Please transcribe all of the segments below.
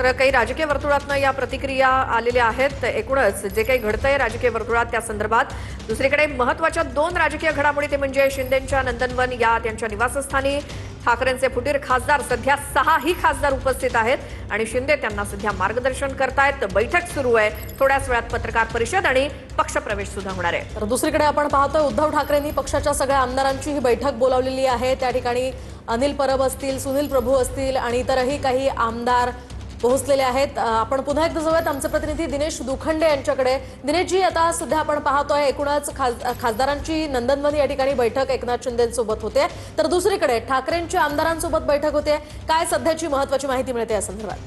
तर काही राजकीय वर्तुळातनं या प्रतिक्रिया आलेल्या आहेत। एकूणच जे काही घडतंय राजकीय वर्तुळात त्या संदर्भात दुसरीकडे महत्त्वाच्या दोन राजकीय घडामोडी ते म्हणजे शिंदेंच्या नंदनवन या त्यांच्या निवासस्थानी ठाकरेंचे फुटीर खासदार सध्या 6ही खासदार उपस्थित आहेत आणि शिंदे त्यांना सध्या मार्गदर्शन करतायत। बैठक सुरू आहे, थोड्याच वेळात पत्रकार परिषद आणि पक्षप्रवेश सुद्धा होणार आहे। तर दुसरीकडे आपण पाहतोय उद्धव ठाकरेंनी पक्षाच्या सगळ्या आमदारांची ही बैठक बोलावलेली आहे। त्या ठिकाणी अनिल परब असतील, सुनील प्रभू असतील आणि इतरही काही आमदार पोहोचलेले आहेत। आपण पुन्हा एकदा जाऊयात आमचे प्रतिनिधी दिनेश दुखंडे यांच्याकडे। दिनेशजी, आता सध्या आपण पाहतोय एकूणच खासदारांची नंदनवन या ठिकाणी बैठक एकनाथ शिंदेंसोबत होते, तर दुसरीकडे ठाकरेंच्या आमदारांसोबत बैठक होते। काय सध्याची महत्त्वाची माहिती मिळते या संदर्भात?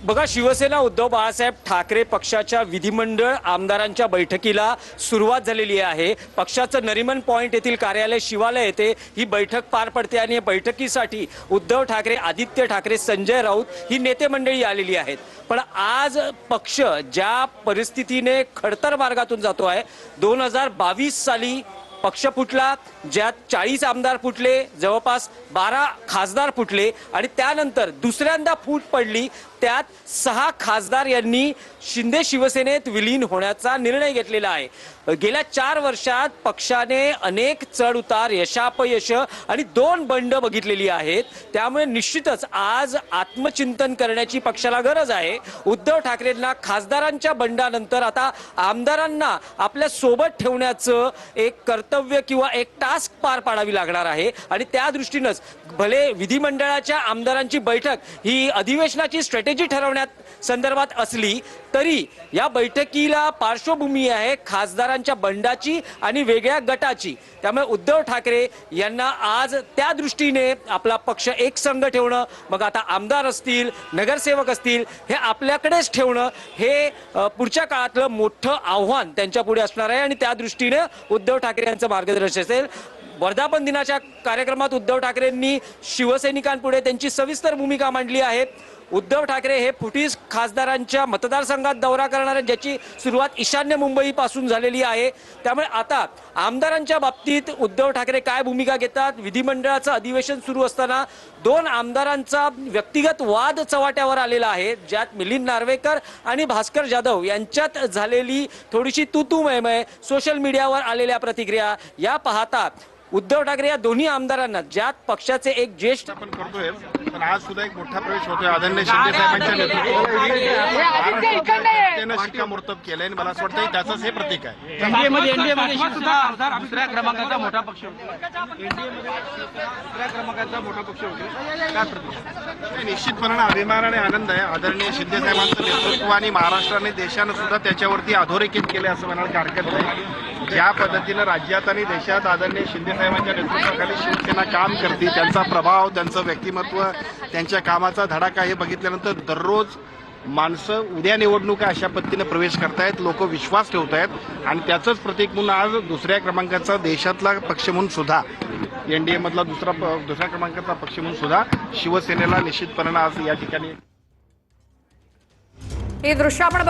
बघा, शिवसेना उद्धव बाळासाहेब ठाकरे पक्षाच्या विधिमंडळ आमदारांच्या बैठकीला सुरुवात झालेली आहे। पक्षाचं नरिमन पॉइंट येथील कार्यालय शिवालय येथे ही बैठक पार पडते आणि या बैठकीसाठी उद्धव ठाकरे, आदित्य ठाकरे, संजय राऊत ही नेते मंडळी आलेली आहेत। पण आज पक्ष ज्या परिस्थितीने खडतर मार्गातून जातो आहे, 2022 साली पक्ष फुटला, ज्यात 40 आमदार फुटले, जवळपास 12 खासदार फुटले आणि त्यानंतर दुसऱ्यांदा फूट पडली, त्यात 6 खासदार यांनी शिंदे शिवसेनेत विलीन होण्याचा निर्णय घेतलेला आहे। गेल्या 4 वर्षात पक्षाने अनेक चढ उतार, यशापयश आणि 2 बंड बघितलेली आहेत। त्यामुळे निश्चितच आज आत्मचिंतन करण्याची पक्षाला गरज आहे। उद्धव ठाकरेंना खासदारांच्या बंडानंतर आता आमदारांना आपल्या सोबत ठेवण्याचं एक कर्तव्य किंवा एक टास्क पार पाडावी लागणार आहे आणि त्या दृष्टीनंच भले विधिमंडळाच्या आमदारांची बैठक ही अधिवेशनाची स्ट्रॅटेजी ठरवण्यात संदर्भात असली तरी या बैठकीला पार्श्वभूमी आहे खासदारांच्या बंडाची आणि वेगळ्या गटाची। त्यामुळे उद्धव ठाकरे यांना आज त्या दृष्टीने आपला पक्ष एक संघ ठेवणं, मग आता आमदार असतील, नगरसेवक असतील, हे आपल्याकडेच ठेवणं हे पुढच्या काळातलं मोठं आव्हान त्यांच्या पुढे असणार आहे आणि त्या दृष्टीने उद्धव ठाकरे यांचं मार्गदर्शन असेल। वर्धापन दिनाच्या कार्यक्रमात उद्धव ठाकरेंनी शिवसैनिकांपुढे त्यांची सविस्तर भूमिका मांडली आहे। उद्धव ठाकरे हे फुटीस खासदारांच्या मतदारसंघात दौरा करणार आहेत, ज्याची सुरुवात ईशान्य मुंबईपासून झालेली आहे। त्यामुळे आता आमदारांच्या बाबतीत उद्धव ठाकरे काय भूमिका घेतात? विधिमंडळाचं अधिवेशन सुरू असताना 2 आमदारांचा व्यक्तिगत वाद चव्हाट्यावर आलेला आहे, ज्यात मिलिंद नार्वेकर आणि भास्कर जाधव यांच्यात झालेली थोडीशी तूतूमय सोशल मीडियावर आलेल्या प्रतिक्रिया या पाहता उद्धव ठाकरे या दोन्ही आमदारांना, ज्यात पक्षाचे एक ज्येष्ठ आपण करतोय, पण आज सुद्धा एक मोठा प्रवेश होतोय आदरणीय शिंदे साहेबांच्या नेतृत्वात शिक्कामोर्तब केलंय आणि मला असं वाटतं त्याचंच हे प्रतीक आहे। एनडीएमध्ये दुसऱ्या क्रमांकाचा मोठा पक्ष होतो, दुसऱ्या क्रमांकाचा मोठा पक्ष होतो, काय प्रतीक? निश्चितपणाने अभिमान आणि आनंद आहे। आदरणीय शिंदे साहेबांचं नेतृत्व आणि महाराष्ट्राने देशानं सुद्धा त्याच्यावरती अधोरेखित केले असं म्हणायला हरकत नाही। ज्या पद्धतीनं राज्यात आणि देशात आदरणीय शिंदे साहेबांच्या नेतृत्वाखाली शिवसेना काम करते, त्यांचा प्रभाव, त्यांचं व्यक्तिमत्व, त्यांच्या कामाचा धडाका हे बघितल्यानंतर दररोज माणसं उद्या निवडणुका अशा पद्धतीने प्रवेश करतायत, लोक विश्वास ठेवतायत आणि त्याचंच प्रतीक म्हणून आज दुसऱ्या क्रमांकाचा देशातला पक्ष म्हणून सुद्धा एनडीए मधला दुसऱ्या क्रमांकाचा पक्ष म्हणून सुद्धा शिवसेनेला निश्चितपणे आज या ठिकाणी हे दृश्य आपण